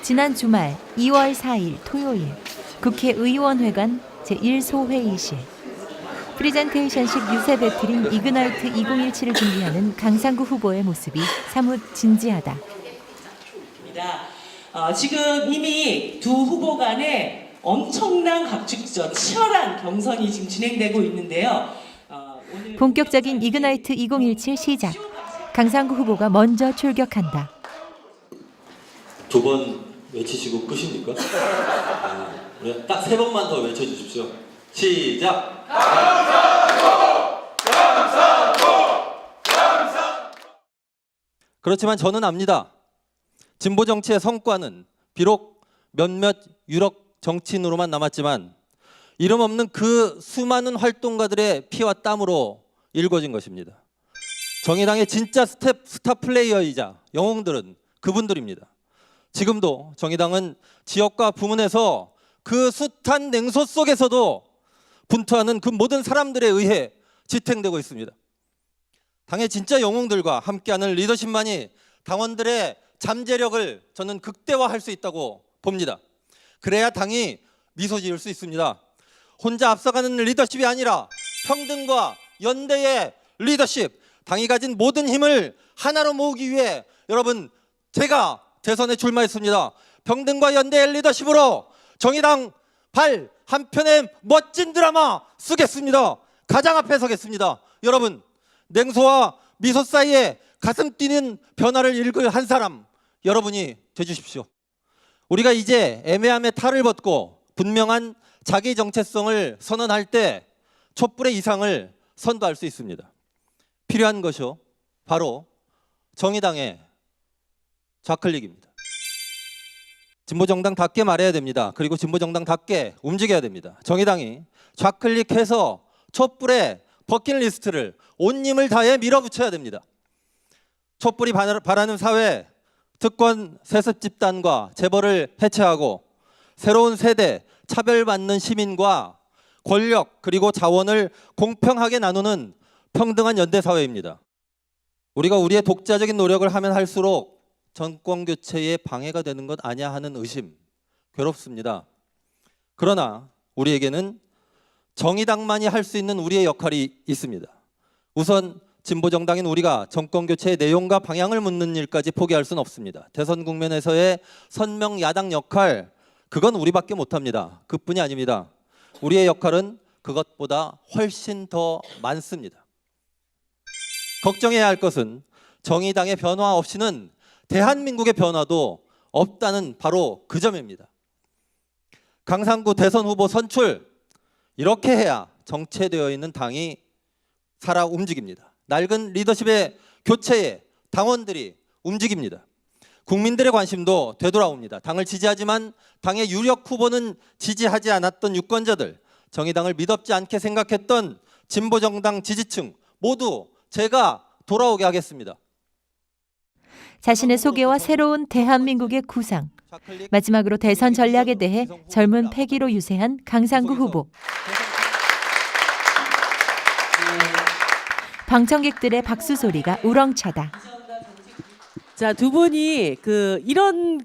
지난 주말 2월 4일 토요일 국회의원회관 제1소회의실 프리젠테이션식 유세 배틀인 이그나이트 2017을 준비하는 강상구 후보의 모습이 사뭇 진지하다. 지금 이미 두 후보 간에 엄청난 각축전, 치열한 경선이 지금 진행되고 있는데요. 본격적인 이그나이트 2017 시작. 강상구 후보가 먼저 출격한다. 두 번 외치시고 끝입니까? 우리 딱 3번만 더 외쳐주십시오. 시작! 강상구! 강상구! 강상구! 그렇지만 저는 압니다. 진보 정치의 성과는 비록 몇몇 유력 정치인으로만 남았지만 이름 없는 그 수많은 활동가들의 피와 땀으로 일궈진 것입니다. 정의당의 진짜 스타 플레이어이자 영웅들은 그분들입니다. 지금도 정의당은 지역과 부문에서 그 숱한 냉소 속에서도 분투하는 그 모든 사람들에 의해 지탱되고 있습니다. 당의 진짜 영웅들과 함께하는 리더십만이 당원들의 잠재력을 저는 극대화할 수 있다고 봅니다. 그래야 당이 미소 지을 수 있습니다. 혼자 앞서가는 리더십이 아니라 평등과 연대의 리더십, 당이 가진 모든 힘을 하나로 모으기 위해 여러분 제가 대선에 출마했습니다. 평등과 연대의 리더십으로 정의당 발 한편의 멋진 드라마 쓰겠습니다. 가장 앞에 서겠습니다. 여러분 냉소와 미소 사이에 가슴 뛰는 변화를 읽을 한 사람 여러분이 되주십시오. 우리가 이제 애매함의 탈을 벗고 분명한 자기 정체성을 선언할 때 촛불의 이상을 선도할 수 있습니다. 필요한 것이요 바로 정의당의 좌클릭입니다. 진보정당답게 말해야 됩니다. 그리고 진보정당답게 움직여야 됩니다. 정의당이 좌클릭해서 촛불의 버킷리스트를 온 힘을 다해 밀어붙여야 됩니다. 촛불이 바라는 사회, 특권 세습 집단과 재벌을 해체하고 새로운 세대, 차별받는 시민과 권력 그리고 자원을 공평하게 나누는 평등한 연대사회입니다. 우리가 우리의 독자적인 노력을 하면 할수록 정권 교체에 방해가 되는 것 아니야 하는 의심, 괴롭습니다. 그러나 우리에게는 정의당만이 할 수 있는 우리의 역할이 있습니다. 우선 진보정당인 우리가 정권 교체의 내용과 방향을 묻는 일까지 포기할 수는 없습니다. 대선 국면에서의 선명 야당 역할, 그건 우리밖에 못합니다. 그뿐이 아닙니다. 우리의 역할은 그것보다 훨씬 더 많습니다. 걱정해야 할 것은 정의당의 변화 없이는 대한민국의 변화도 없다는 바로 그 점입니다. 강상구 대선 후보 선출, 이렇게 해야 정체되어 있는 당이 살아 움직입니다. 낡은 리더십의 교체에 당원들이 움직입니다. 국민들의 관심도 되돌아옵니다. 당을 지지하지만 당의 유력 후보는 지지하지 않았던 유권자들, 정의당을 믿었지 않게 생각했던 진보정당 지지층 모두 제가 돌아오게 하겠습니다. 자신의 소개와 새로운 대한민국의 구상, 마지막으로 대선 전략에 대해 젊은 패기로 유세한 강상구 후보. 방청객들의 박수 소리가 우렁차다. 자, 두 분이 이런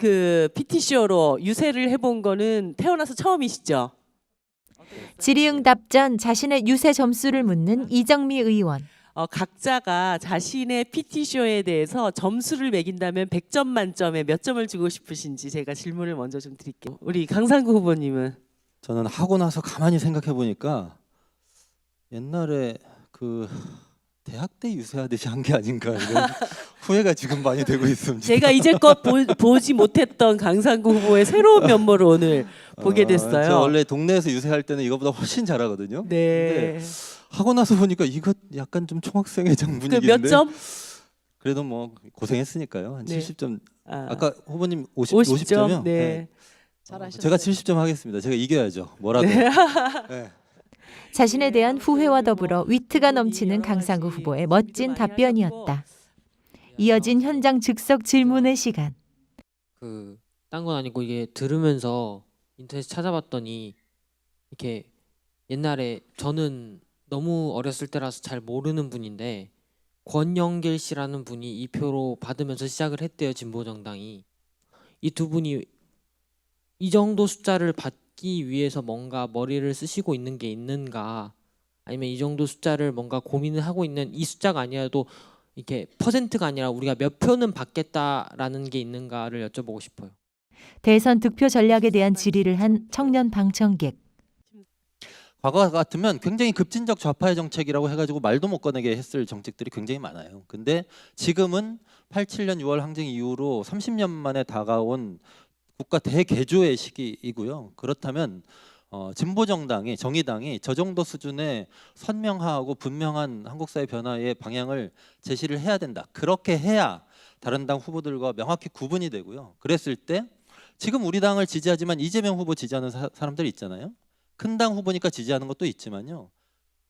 PT쇼로 유세를 해본 거는 태어나서 처음이시죠? 질의응답 전 자신의 유세 점수를 묻는 이정미 의원. 각자가 자신의 PT쇼에 대해서 점수를 매긴다면 100점 만점에 몇 점을 주고 싶으신지 제가 질문을 먼저 좀 드릴게요. 우리 강상구 후보님은? 저는 하고 나서 가만히 생각해 보니까 옛날에 대학 때 유세하듯이 한 게 아닌가 이런 후회가 지금 많이 되고 있습니다. 제가 이제껏 보지 못했던 강상구 후보의 새로운 면모를 오늘 보게 됐어요. 저 원래 동네에서 유세할 때는 이거보다 훨씬 잘하거든요. 네. 하고 나서 보니까 이거 약간 좀 총학생회장 분위기인데. 몇 점? 그래도 뭐 고생했으니까요. 한 네. 70점. 아까 후보님 50점이요? 네. 잘하셨어요. 제가 70점 하겠습니다. 제가 이겨야죠. 뭐라도. 네. 네. 자신에 대한 후회와 더불어 위트가 넘치는 강상구 후보의 멋진 답변이었다. 이어진 현장 즉석 질문의 시간. 딴 건 아니고 이게 들으면서 인터넷 찾아봤더니 이렇게 옛날에 저는 너무 어렸을 때라서 잘 모르는 분인데 권영길 씨라는 분이 2표로 받으면서 시작을 했대요. 진보정당이. 이 두 분이 이 정도 숫자를 받기 위해서 뭔가 머리를 쓰시고 있는 게 있는가, 아니면 이 정도 숫자를 뭔가 고민을 하고 있는, 이 숫자가 아니라도 이렇게 퍼센트가 아니라 우리가 몇 표는 받겠다라는 게 있는가를 여쭤보고 싶어요. 대선 득표 전략에 대한 질의를 한 청년 방청객. 과거 같으면 굉장히 급진적 좌파의 정책이라고 해가지고 말도 못 꺼내게 했을 정책들이 굉장히 많아요. 근데 지금은 87년 6월 항쟁 이후로 30년 만에 다가온 국가 대개조의 시기이고요. 그렇다면 진보 정당이, 정의당이 저 정도 수준의 선명하고 분명한 한국 사회 변화의 방향을 제시를 해야 된다. 그렇게 해야 다른 당 후보들과 명확히 구분이 되고요. 그랬을 때 지금 우리 당을 지지하지만 이재명 후보 지지하는 사람들이 있잖아요. 큰 당 후보니까 지지하는 것도 있지만요.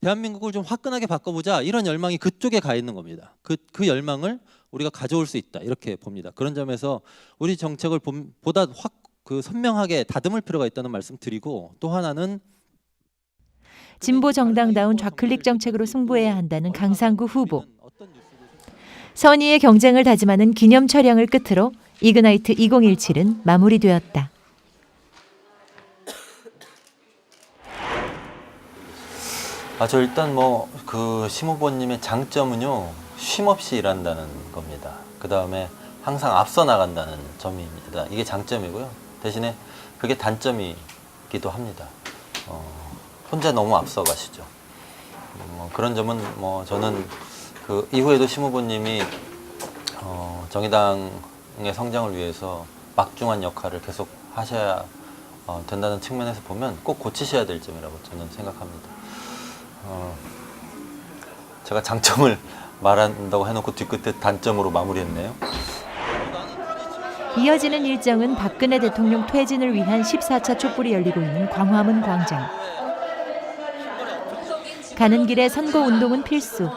대한민국을 좀 화끈하게 바꿔보자, 이런 열망이 그쪽에 가 있는 겁니다. 그 열망을 우리가 가져올 수 있다, 이렇게 봅니다. 그런 점에서 우리 정책을 보다 선명하게 다듬을 필요가 있다는 말씀 드리고, 또 하나는 진보 정당다운 좌클릭 정책으로 승부해야 한다는 강상구 후보. 선의의 경쟁을 다짐하는 기념 촬영을 끝으로 이그나이트 2017은 마무리되었다. 저 일단 심 후보님의 장점은요, 쉼없이 일한다는 겁니다. 그 다음에 항상 앞서 나간다는 점입니다. 이게 장점이고요. 대신에 그게 단점이기도 합니다. 혼자 너무 앞서 가시죠. 그런 점은 저는 그 이후에도 심 후보님이 정의당의 성장을 위해서 막중한 역할을 계속 하셔야 된다는 측면에서 보면 꼭 고치셔야 될 점이라고 저는 생각합니다. 제가 장점을 말한다고 해놓고 뒤끝에 단점으로 마무리했네요. 이어지는 일정은 박근혜 대통령 퇴진을 위한 14차 촛불이 열리고 있는 광화문 광장. 가는 길에 선거운동은 필수.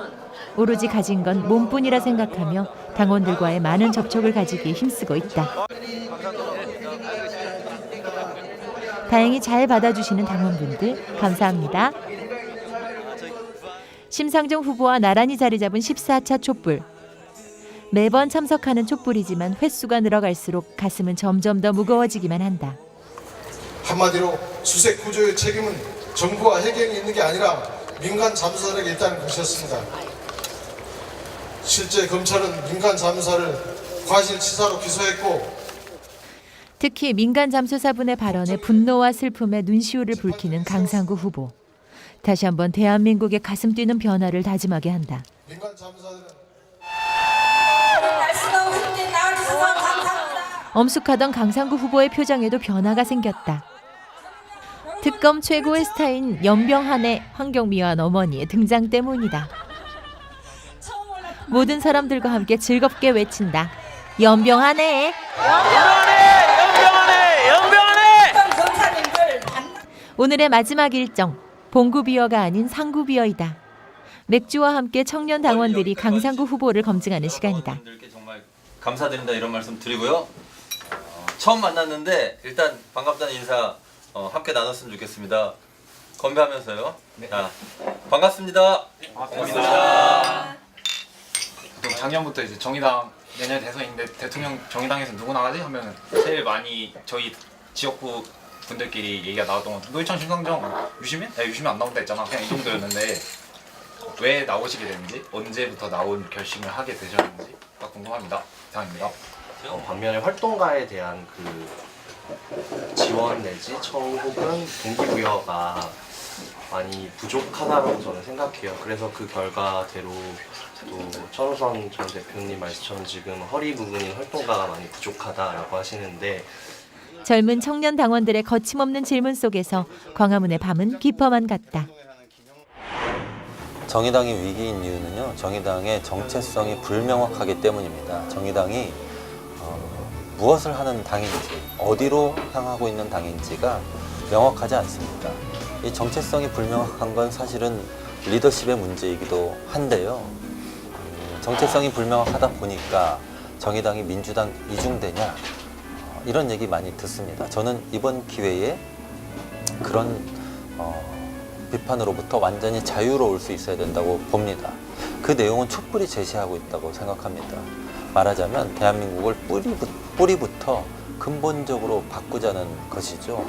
오로지 가진 건 몸뿐이라 생각하며 당원들과의 많은 접촉을 가지기에 힘쓰고 있다. 다행히 잘 받아주시는 당원분들 감사합니다. 심상정 후보와 나란히 자리 잡은 14차 촛불. 매번 참석하는 촛불이지만 횟수가 늘어갈수록 가슴은 점점 더 무거워지기만 한다. 한마디로 수색 구조의 책임은 정부와 해경이 있는 게 아니라 민간 잠수사에게 있다는 것이었습니다. 실제 검찰은 민간 잠수사를 과실치사로 기소했고, 특히 민간 잠수사분의 발언에 분노와 슬픔에 눈시울을 붉히는 강상구 후보. 다시 한번 대한민국의 가슴 뛰는 변화를 다짐하게 한다. 민간 잠수사들은 엄숙하던 강상구 후보의 표정에도 변화가 생겼다. 특검 최고의 스타인 연병한의 환경미화한 어머니의 등장 때문이다. 모든 사람들과 함께 즐겁게 외친다. 연병하네. 오늘의 마지막 일정, 봉구비어가 아닌 상구비어이다. 맥주와 함께 청년 당원들이 강상구 후보를 검증하는 시간이다. 여러분들께 정말 감사드린다, 이런 말씀 드리고요. 처음 만났는데 일단 반갑다는 인사 함께 나눴으면 좋겠습니다. 건배하면서요. 네. 자, 반갑습니다. 반갑습니다. 작년부터 이제 정의당 내년 대선인데 대통령 정의당에서 누구 나가지 하면 제일 많이 저희 지역구 분들끼리 얘기가 나왔던 건 노회찬, 심상정, 유시민? 유시민 안 나온다 했잖아. 그냥 이 정도였는데 왜 나오시게 됐는지, 언제부터 나온 결심을 하게 되셨는지 딱 궁금합니다. 이상입니다. 반면에 활동가에 대한 그 지원 내지 처우 혹은 동기부여가 많이 부족하다고 저는 생각해요. 그래서 그 결과대로 또 천우선 전 대표님 말씀처럼 지금 허리 부분인 활동가가 많이 부족하다라고 하시는데, 젊은 청년 당원들의 거침없는 질문 속에서 광화문의 밤은 깊어만 갔다. 정의당이 위기인 이유는요, 정의당의 정체성이 불명확하기 때문입니다. 정의당이 무엇을 하는 당인지, 어디로 향하고 있는 당인지가 명확하지 않습니다. 이 정체성이 불명확한 건 사실은 리더십의 문제이기도 한데요. 정체성이 불명확하다 보니까 정의당이 민주당 이중되냐, 이런 얘기 많이 듣습니다. 저는 이번 기회에 그런 비판으로부터 완전히 자유로울 수 있어야 된다고 봅니다. 그 내용은 촛불이 제시하고 있다고 생각합니다. 말하자면 대한민국을 뿌리부터 근본적으로 바꾸자는 것이죠.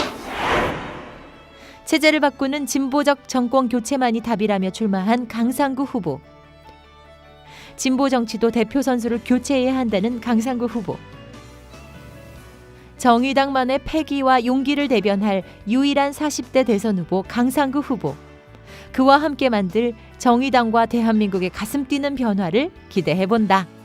체제를 바꾸는 진보적 정권 교체만이 답이라며 출마한 강상구 후보. 진보 정치도 대표 선수를 교체해야 한다는 강상구 후보. 정의당만의 패기와 용기를 대변할 유일한 40대 대선 후보 강상구 후보. 그와 함께 만들 정의당과 대한민국의 가슴 뛰는 변화를 기대해본다.